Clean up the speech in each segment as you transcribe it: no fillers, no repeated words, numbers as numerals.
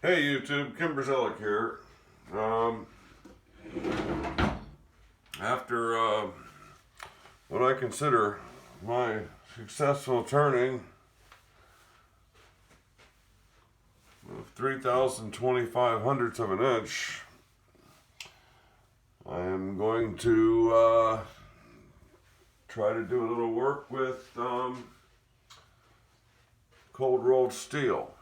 Hey YouTube, Kim Brzezilek here. After what I consider my successful turning of 3,025 hundredths of an inch, I am going to try to do a little work with cold rolled steel.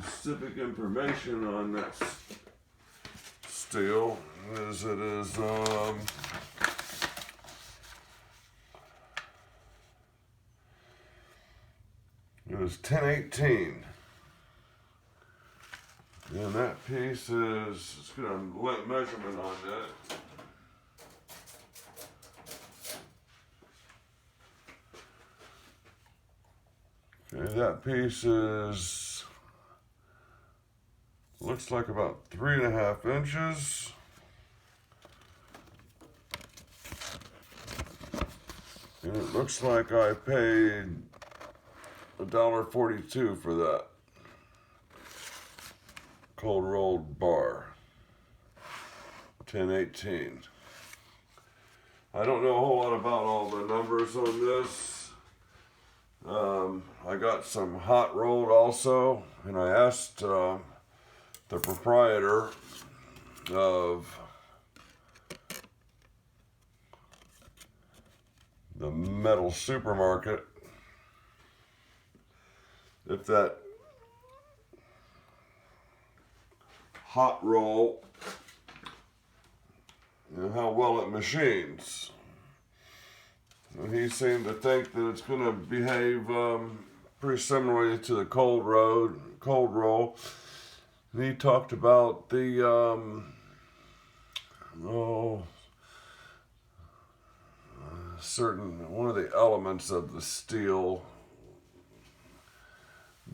Specific information on that steel is it is it was 1018, and that piece is, it's got a measurement on that. Okay, that piece is, looks like about 3.5 inches. And it looks like I paid $1.42 for that cold rolled bar. 1018. I don't know a whole lot about all the numbers on this. I got some hot rolled also, and I asked the proprietor of the metal supermarket if that hot roll, how well it machines. And he seemed to think that it's going to behave pretty similarly to the cold roll. And he talked about the one of the elements of the steel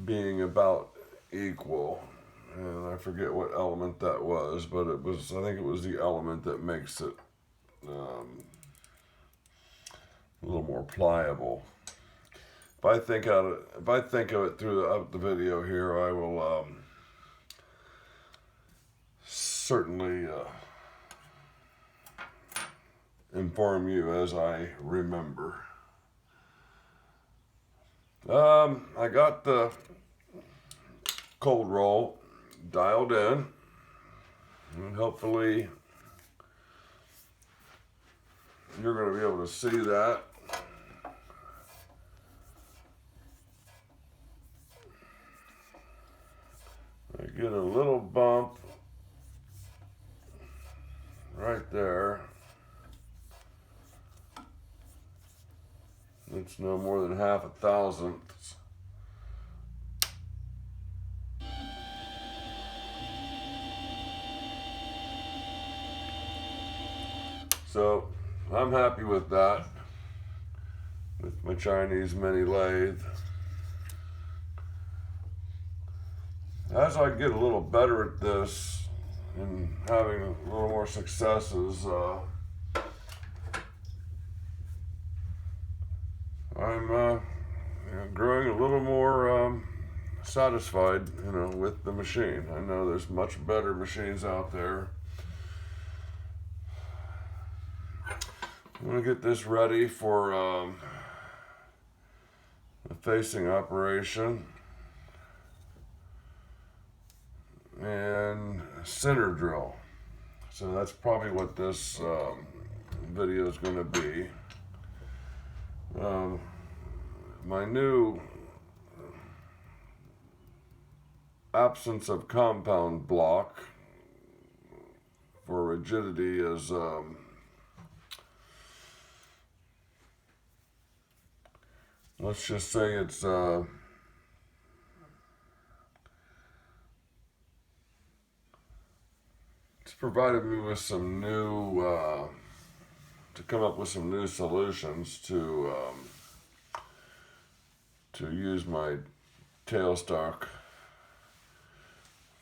being about equal, and I forget what element that was, but I think it was the element that makes it a little more pliable. If I think of it throughout the video here, I will certainly inform you as I remember. I got the cold roll dialed in, and hopefully you're going to be able to see that. I get a little bump right there. It's no more than 1/2 thousandths. So I'm happy with that, with my Chinese mini lathe. As I get a little better at this and having a little more successes, I'm growing a little more satisfied, with the machine. I know there's much better machines out there. I'm going to get this ready for the facing operation and center drill. So that's probably what this video is going to be. My new absence of compound block for rigidity is let's just say it's provided me with some new to come up with some new solutions to use my tailstock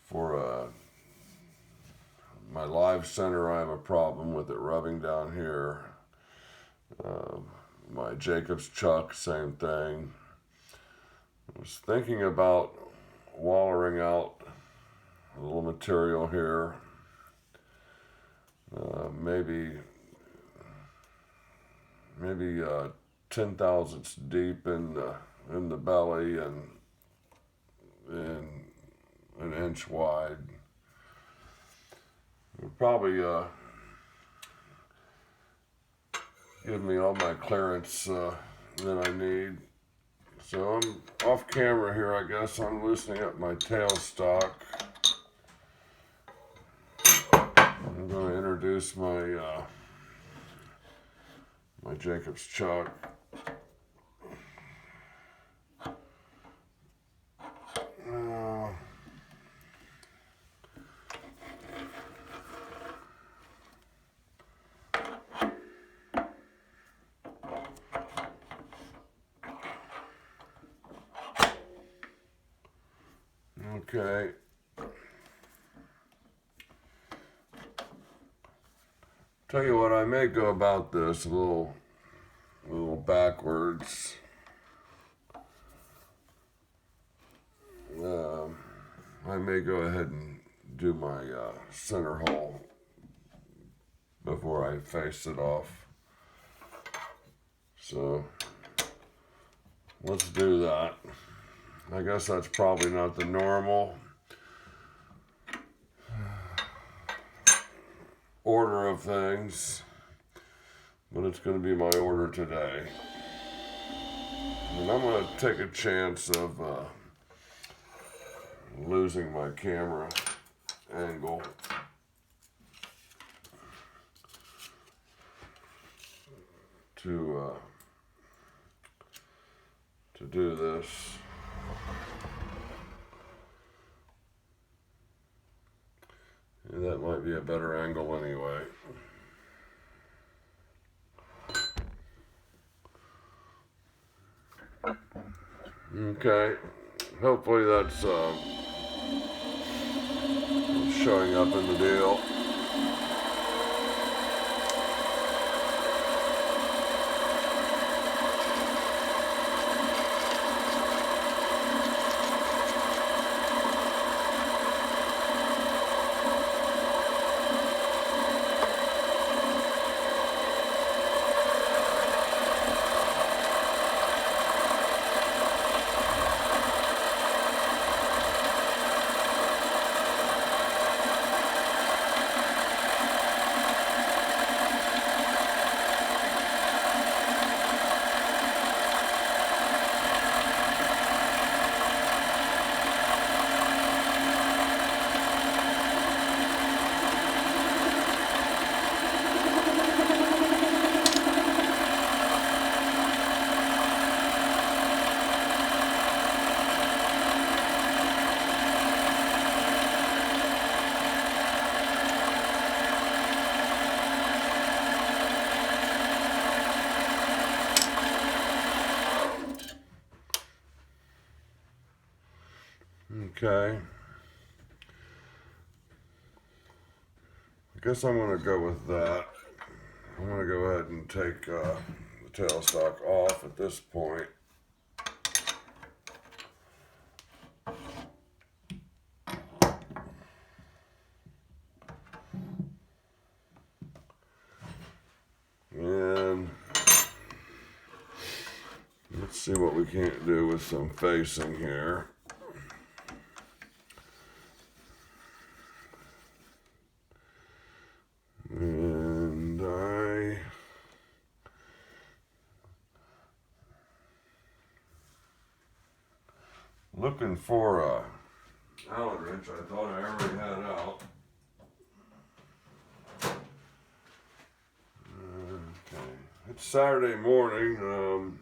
for my live center. I have a problem with it rubbing down here. My Jacob's chuck, same thing. I was thinking about wallering out a little material here, maybe 10 thousandths deep in the belly and an inch wide. It'll probably give me all my clearance that I need. So I'm off camera here, I guess. I'm loosening up my tailstock. I'm going to introduce my my Jacob's chuck. Okay. Tell you what, I may go about this a little backwards. I may go ahead and do my center hole before I face it off. So let's do that. I guess that's probably not the normal order of things, but it's going to be my order today. And I'm going to take a chance of losing my camera angle. To do this. And that might be a better angle anyway. Okay, hopefully that's showing up in the deal. Okay. I guess I'm going to go with that. I'm going to go ahead and take the tailstock off at this point. And let's see what we can't do with some facing here. And looking for a Allen wrench. I thought I already had out. Okay, it's Saturday morning.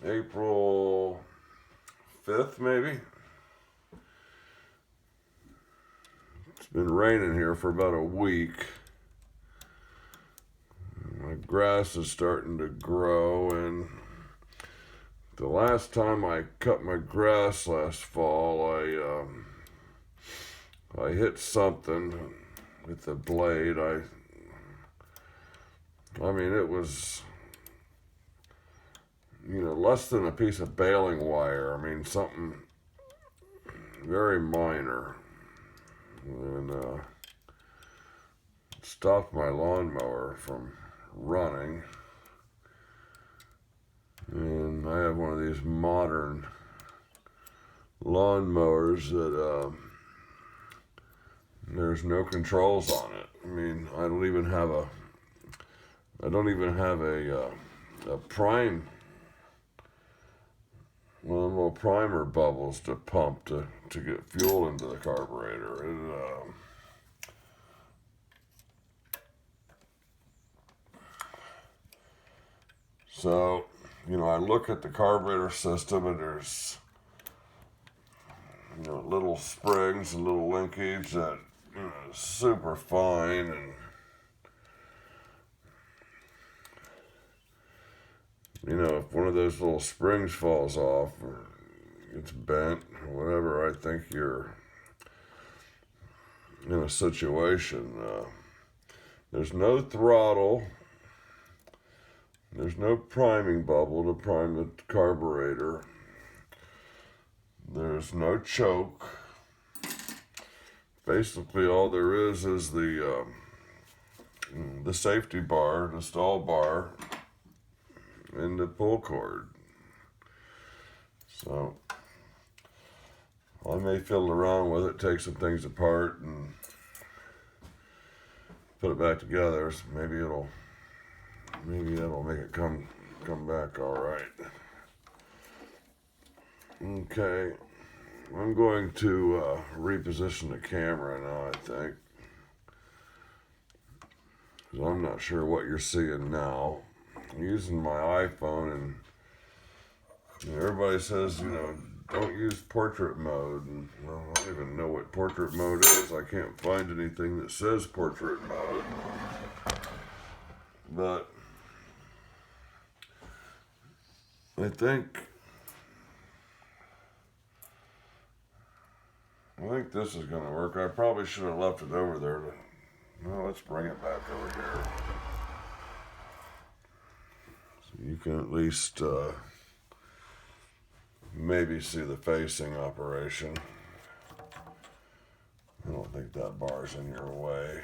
April 5th, maybe. It's been raining here for about a week. My grass is starting to grow, and the last time I cut my grass last fall, I hit something with the blade. I I mean, it was, you know, less than a piece of baling wire. I mean, something very minor. And stopped my lawnmower from running. And I have one of these modern lawnmowers that there's no controls on it. I mean, I don't even have a prime, one of the little primer bubbles to pump to get fuel into the carburetor. So, you know, I look at the carburetor system and there's, you know, little springs and little linkage that, you know, is super fine, and you know, if one of those little springs falls off or gets bent or whatever, I think you're in a situation. There's no throttle. There's no priming bubble to prime the carburetor. There's no choke. Basically, all there is the safety bar, the stall bar, and the pull cord. So I may fiddle around with it, take some things apart, and put it back together. So maybe that'll make it come back all right. Okay, I'm going to reposition the camera now, I think, 'cause I'm not sure what you're seeing now. I'm using my iPhone, and you know, everybody says, you know, don't use portrait mode, and well, I don't even know what portrait mode is. I can't find anything that says portrait mode, but I think this is going to work. I probably should have left it over there. No, let's bring it back over here. So you can at least maybe see the facing operation. I don't think that bar's in your way.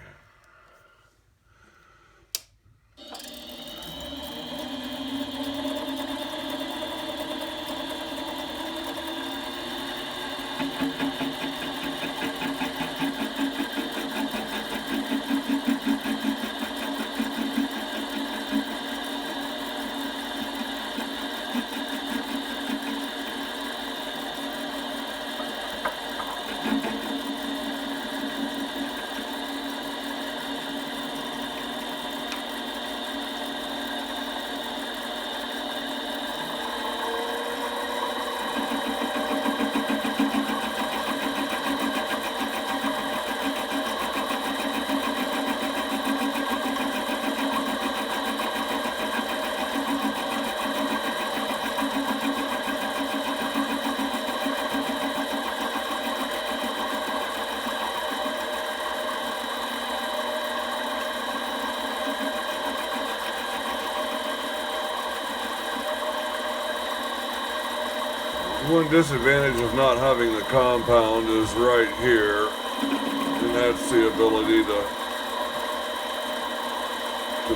One disadvantage of not having the compound is right here, and that's the ability to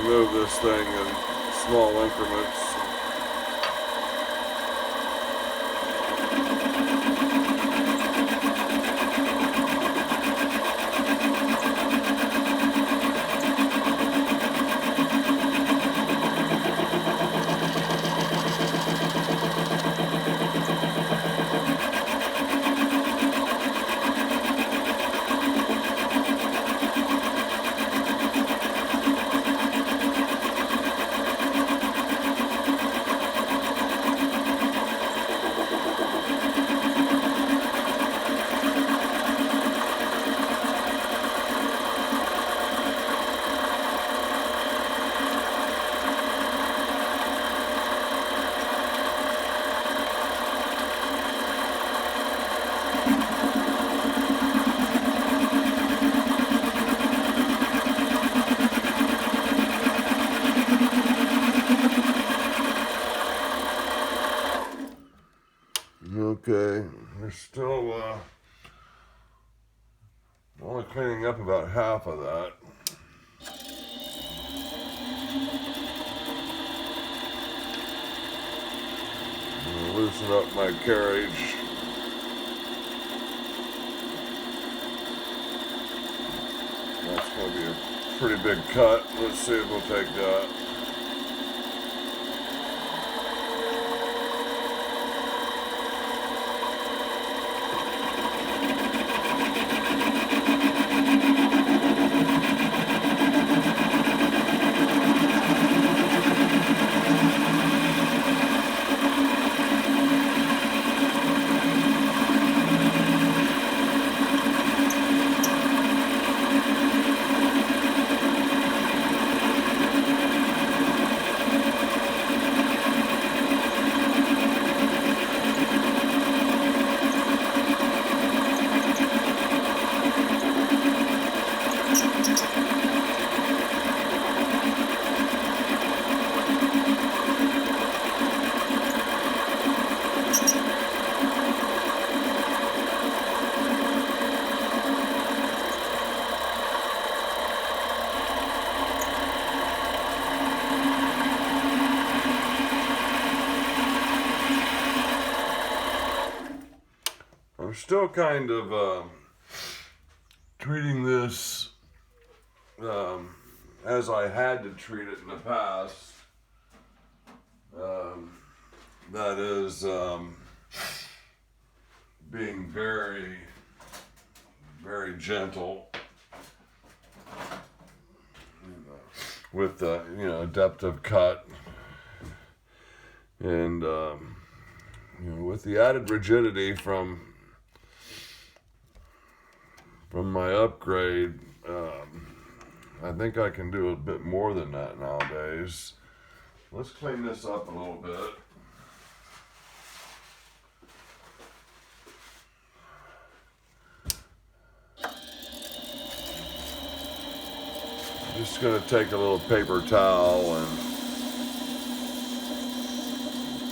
move this thing in small increments. We're still only cleaning up about half of that. Loosen up my carriage. That's going to be a pretty big cut. Let's see if we'll take that. I'm still kind of treating this as I had to treat it in the past. That is being very, very gentle with the depth of cut, and with the added rigidity from my upgrade, I think I can do a bit more than that nowadays. Let's clean this up a little bit. I'm just going to take a little paper towel and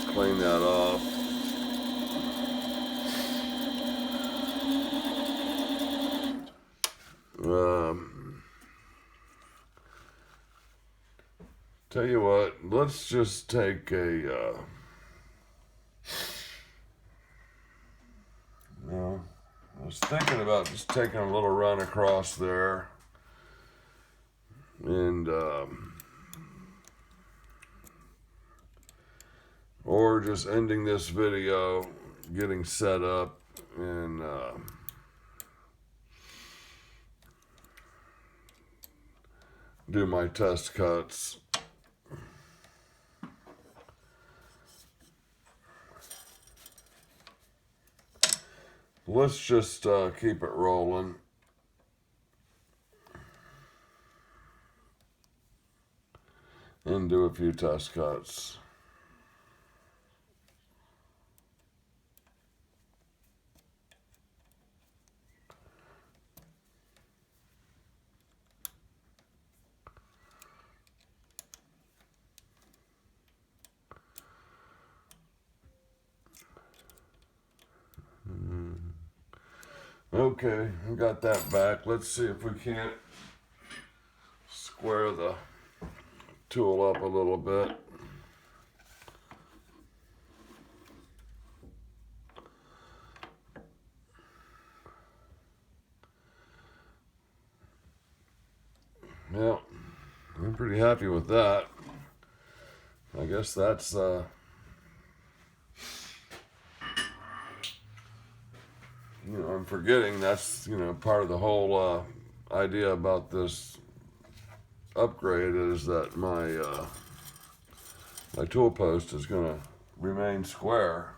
clean that off. Tell you what, let's just take a, I was thinking about just taking a little run across there and, or just ending this video, getting set up and, do my test cuts. Let's just keep it rolling. And do a few test cuts. Okay, we got that back. Let's see if we can't square the tool up a little bit. Yeah, I'm pretty happy with that. I guess that's I'm forgetting that's part of the whole idea about this upgrade is that my my tool post is going to remain square.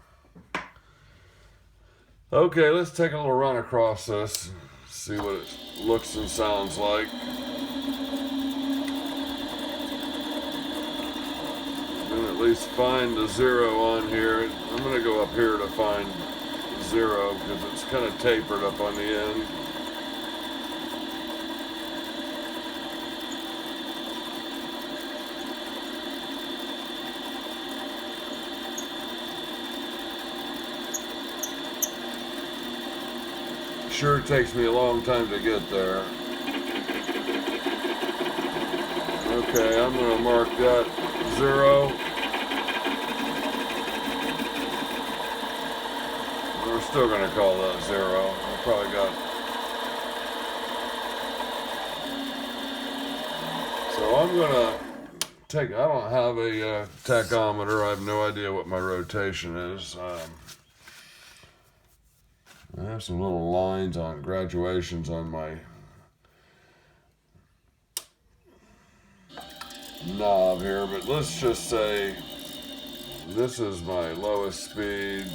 Okay, let's take a little run across this, see what it looks and sounds like. And at least find a 0 on here. I'm going to go up here to find 0 because it's kind of tapered up on the end. sure takes me a long time to get there. Okay, I'm going to mark that 0. We're still going to call that 0. I probably got... So I'm going to take... I don't have a tachometer. I have no idea what my rotation is. I have some little lines on graduations on my knob here, but let's just say this is my lowest speed.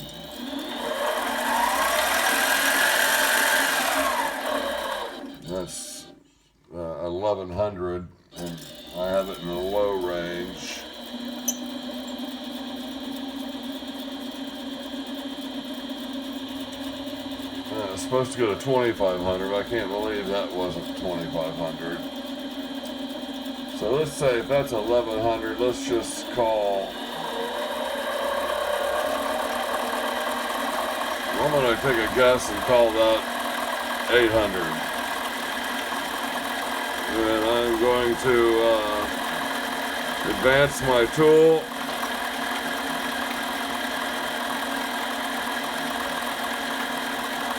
That's 1100, and I have it in a low range. It's supposed to go to 2500. I can't believe that wasn't 2500. So let's say if that's 1100, let's just call... I'm going to take a guess and call that 800. And I'm going to advance my tool.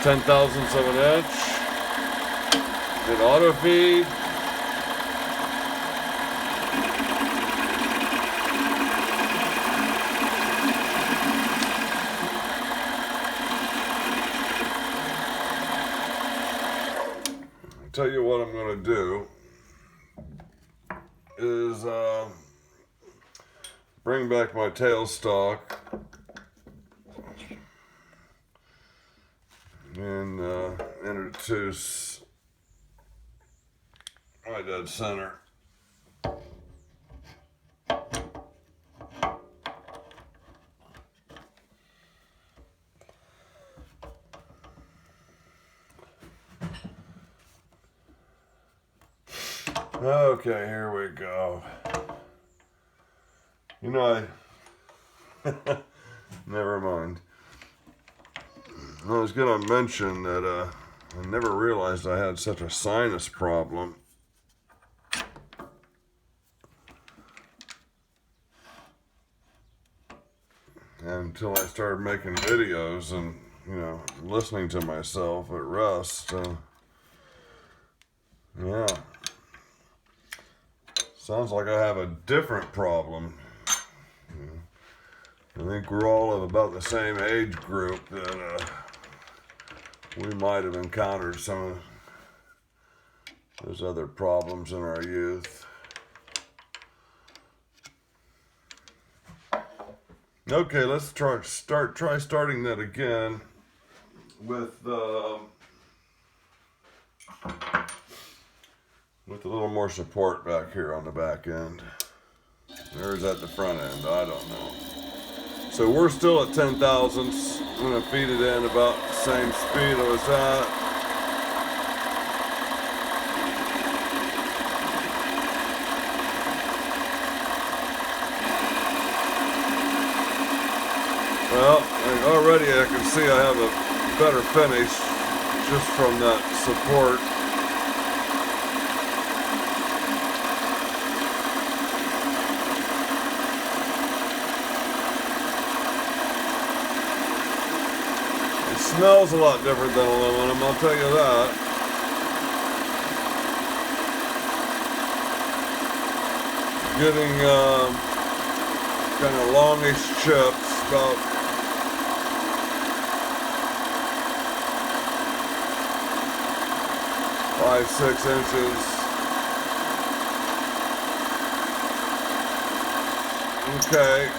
Ten thousandths of an inch. Hit auto feed. I'll tell you what I'm going to do is bring back my tailstock and introduce my dead center. Okay, here we go. You know, never mind. I was going to mention that I never realized I had such a sinus problem. Until I started making videos and, you know, listening to myself at rest. Yeah. Sounds like I have a different problem. I think we're all of about the same age group that we might have encountered some of those other problems in our youth. Okay, let's try starting that again with a little more support back here on the back end. Or is that the front end? I don't know. So we're still at 10 thousandths. I'm going to feed it in about the same speed I was at. Well, already I can see I have a better finish just from that support. Smells a lot different than aluminum, I'll tell you that. Getting kind of longish chips, about 5-6 inches. Okay.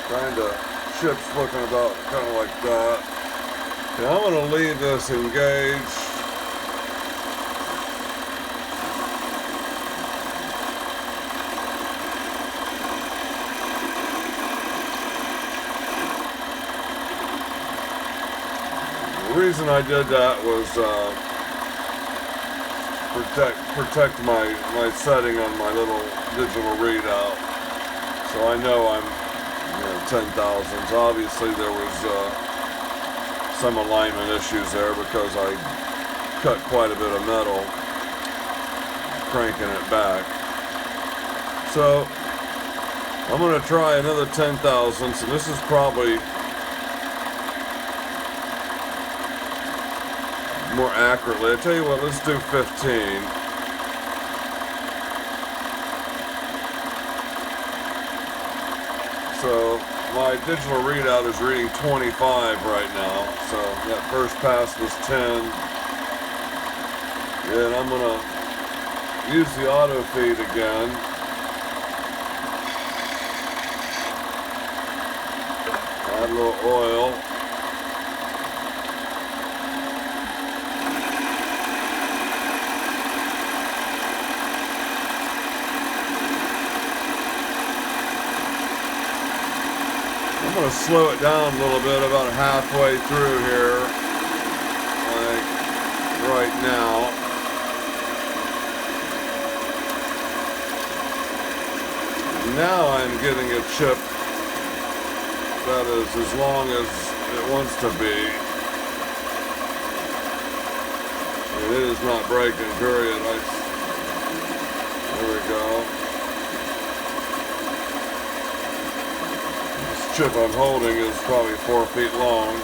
Kind of chips looking about kind of like that. And I'm going to leave this engaged. The reason I did that was protect my setting on my little digital readout. So I know I'm 10 thousandths. Obviously there was some alignment issues there because I cut quite a bit of metal cranking it back. So I'm going to try another 10 thousandths, and this is probably more accurately. I tell you what, let's do 15. So my digital readout is reading 25 right now. So that first pass was 10. And I'm gonna use the auto feed again. Add a little oil. I'm going to slow it down a little bit, about halfway through here, like right now. Now I'm getting a chip that is as long as it wants to be. And it is not breaking, period. There we go. Chip I'm holding is probably 4 feet long.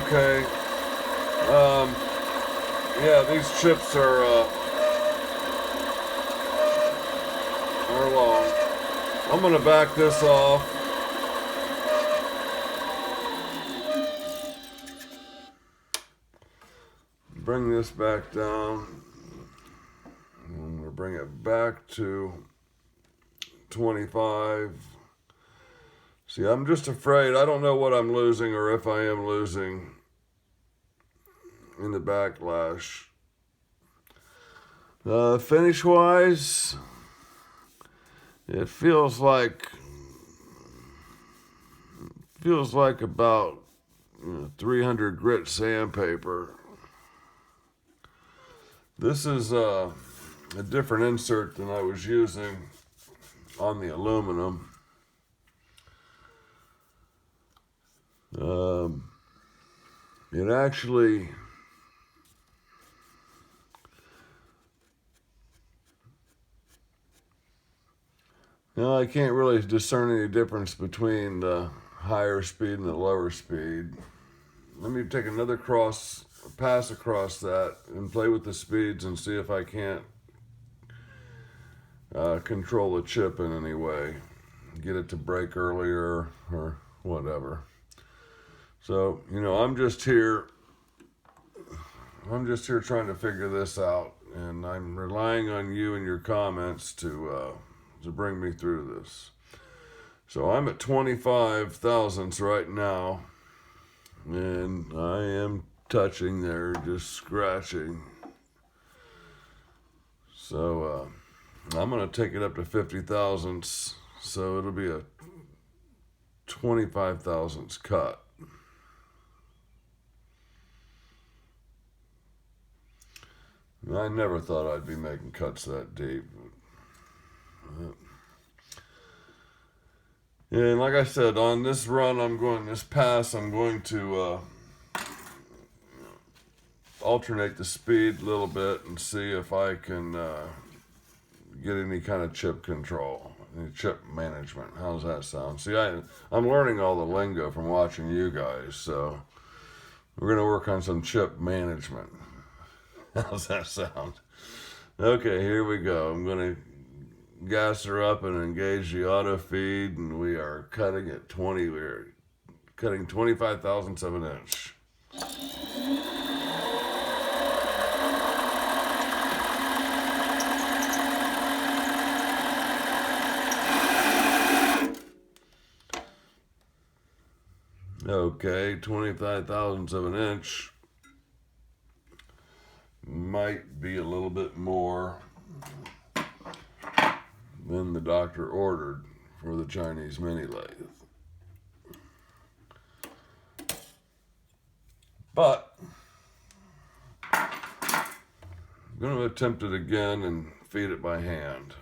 Okay. Yeah, these chips are long. I'm gonna back this off. Bring this back down. I'm going to bring it back to 25. See, I'm just afraid. I don't know what I'm losing or if I am losing in the backlash. Finish-wise, it feels like about 300 grit sandpaper. This is a different insert than I was using on the aluminum. It actually I can't really discern any difference between the higher speed and the lower speed. Let me take another pass across that and play with the speeds and see if I can't control the chip in any way, get it to break earlier or whatever. So, I'm just here trying to figure this out, and I'm relying on you and your comments to bring me through this. So I'm at 25 thousandths right now, and I am touching there, just scratching. So I'm going to take it up to 50 thousandths, so it'll be a 25 thousandths cut. I never thought I'd be making cuts that deep. And like I said, on this run, this pass, I'm going to alternate the speed a little bit and see if I can get any kind of chip control, any chip management. How's that sound? See, I'm learning all the lingo from watching you guys, so we're going to work on some chip management. How's that sound? Okay, here we go. I'm going to gas her up and engage the auto feed, and we are cutting at 20. We're cutting 25 thousandths of an inch. Okay, 25 thousandths of an inch. Might be a little bit more than the doctor ordered for the Chinese mini lathe. But I'm going to attempt it again and feed it by hand.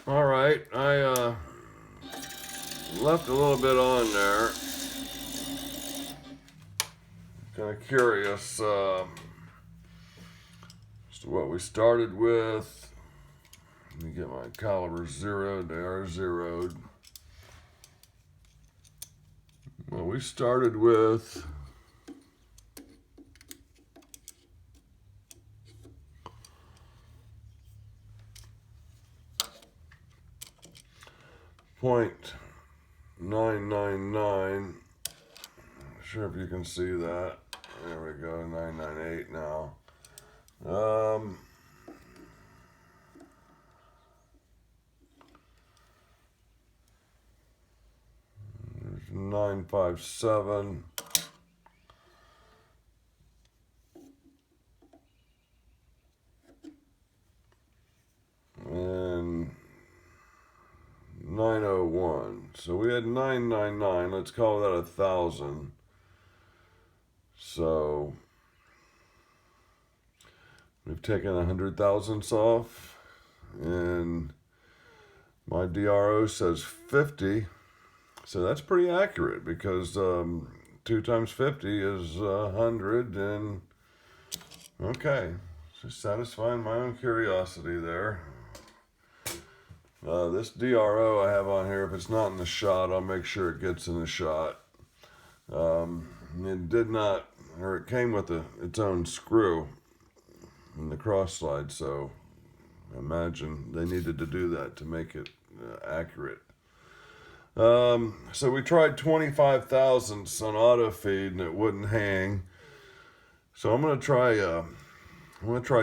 All right, I left a little bit on there. Kind of curious as to what we started with. Let me get my caliber zeroed. They are zeroed. Well, we started with 0.999. Not sure if you can see that. There we go, 998 now. 957. And 901. So we had 999. Let's call that 1,000. So we've taken 100 thousandths off, and my DRO says 50. So that's pretty accurate because 2 times 50 is 100, and okay, just satisfying my own curiosity there. This DRO I have on here, if it's not in the shot, I'll make sure it gets in the shot. It did not, or it came with its own screw in the cross slide, so I imagine they needed to do that to make it accurate. So we tried 25 thousandths on auto feed and it wouldn't hang. So I'm gonna try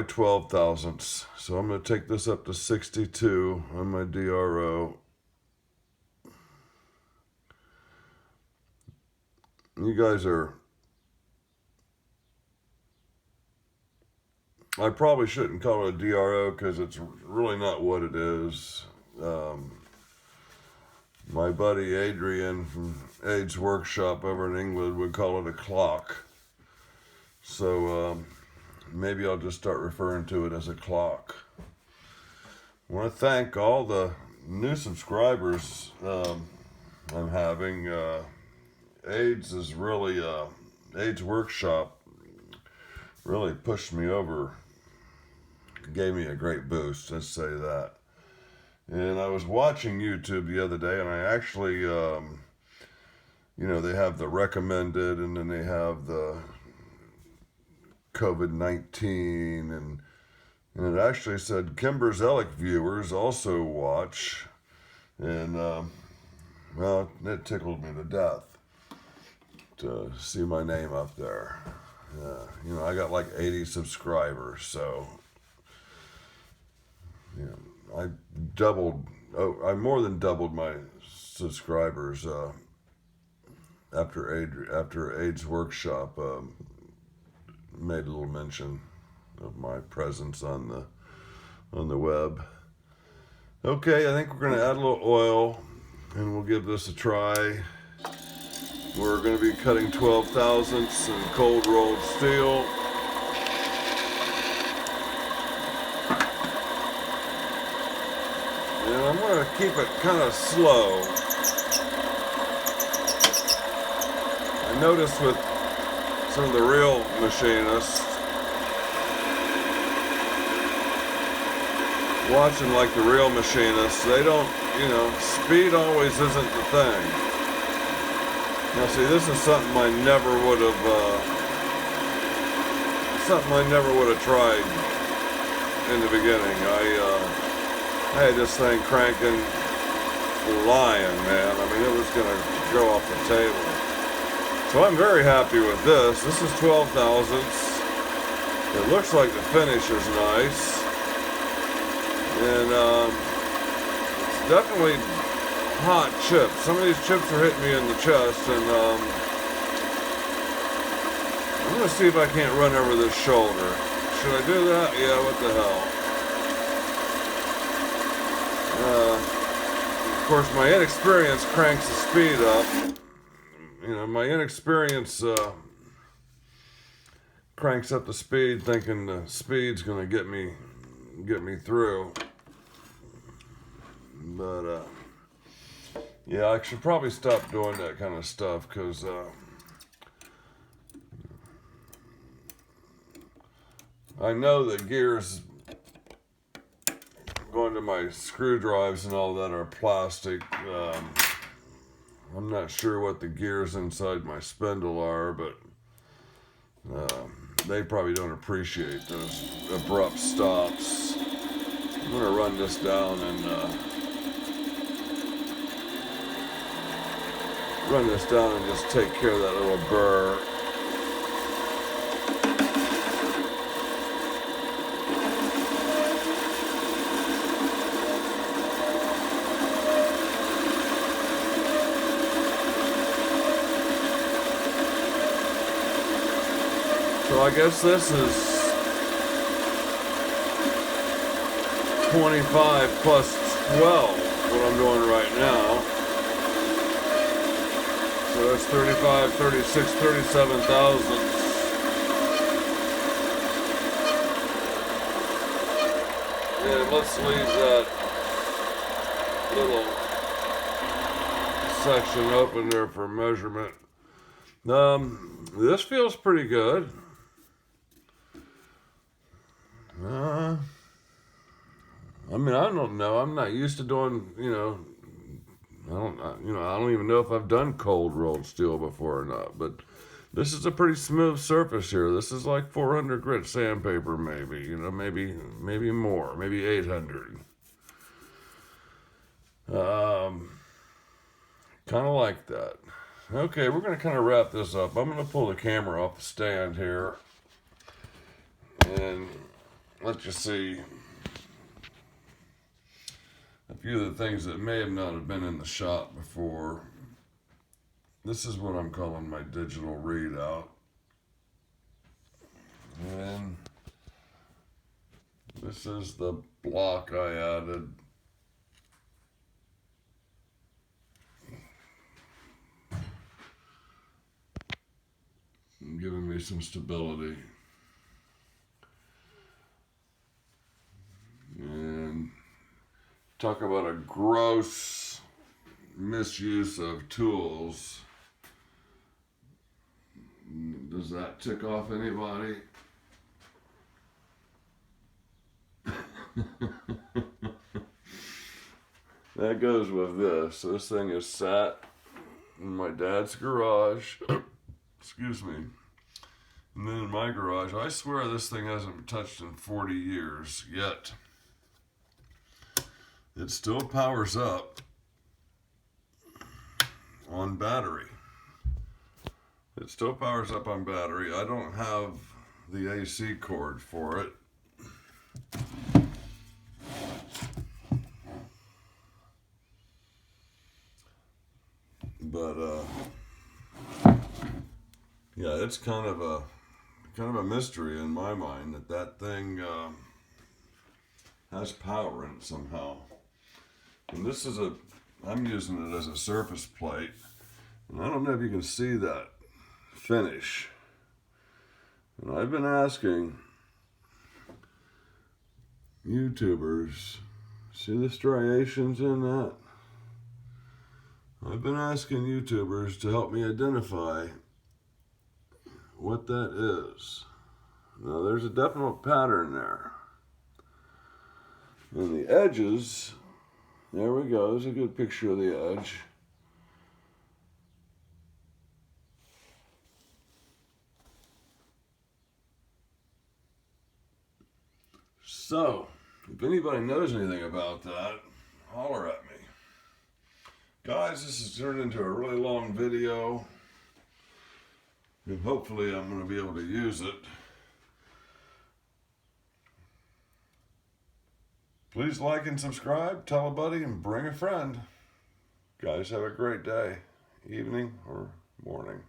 12 thousandths. So I'm gonna take this up to 62 on my DRO. You guys are, I probably shouldn't call it a DRO because it's really not what it is. My buddy Adrian from Aid's Workshop over in England would call it a clock. So maybe I'll just start referring to it as a clock. I want to thank all the new subscribers I'm having. Aid's is really, Aid's Workshop really pushed me over, gave me a great boost, let's say that. And I was watching YouTube the other day, and I actually, they have the recommended, and then they have the COVID-19, and it actually said Kimber Zellick viewers also watch, and, well, it tickled me to death to see my name up there. I got like 80 subscribers, so, I more than doubled my subscribers after Aid's Workshop made a little mention of my presence on the web. Okay, I think we're gonna add a little oil and we'll give this a try. We're gonna be cutting 12 thousandths in cold rolled steel. And I'm going to keep it kind of slow. I noticed with some of the real machinists, watching like the real machinists, they don't, speed always isn't the thing. Now see, this is something I never would have, tried in the beginning. I had this thing cranking, flying, man. I mean, it was going to go off the table. So I'm very happy with this. This is 12 thousandths. It looks like the finish is nice. And it's definitely hot chips. Some of these chips are hitting me in the chest. And I'm going to see if I can't run over this shoulder. Should I do that? Yeah, what the hell. Of course, my inexperience cranks the speed up. My inexperience cranks up the speed, thinking the speed's gonna get me through. But yeah, I should probably stop doing that kind of stuff because I know that gears going to my screw drives and all that are plastic. I'm not sure what the gears inside my spindle are, but they probably don't appreciate those abrupt stops. I'm gonna run this down and just take care of that little burr. So I guess this is 25 plus 12, what I'm doing right now. So that's 35, 36, 37 thousandths. And let's leave that little section open there for measurement. This feels pretty good. I mean, I don't know. I'm not used to doing, I don't even know if I've done cold rolled steel before or not, but this is a pretty smooth surface here. This is like 400 grit sandpaper, maybe, maybe more, maybe 800. Kind of like that. Okay, we're going to kind of wrap this up. I'm going to pull the camera off the stand here and let you see a few of the things that may have not have been in the shop before. This is what I'm calling my digital readout. And this is the block I added. Giving me some stability. And talk about a gross misuse of tools. Does that tick off anybody? That goes with this. This thing is sat in my dad's garage. Excuse me. And then in my garage, I swear this thing hasn't been touched in 40 years yet. It still powers up on battery. It still powers up on battery. I don't have the AC cord for it. But yeah, it's kind of a mystery in my mind that thing has power in it somehow. And this is I'm using it as a surface plate. And I don't know if you can see that finish. And I've been asking YouTubers, see the striations in that? I've been asking YouTubers to help me identify what that is. Now there's a definite pattern there. And the edges, there we go, there's a good picture of the edge. So, if anybody knows anything about that, holler at me. Guys, this has turned into a really long video, and hopefully I'm going to be able to use it. Please like and subscribe, tell a buddy, and bring a friend. Guys, have a great day, evening, or morning.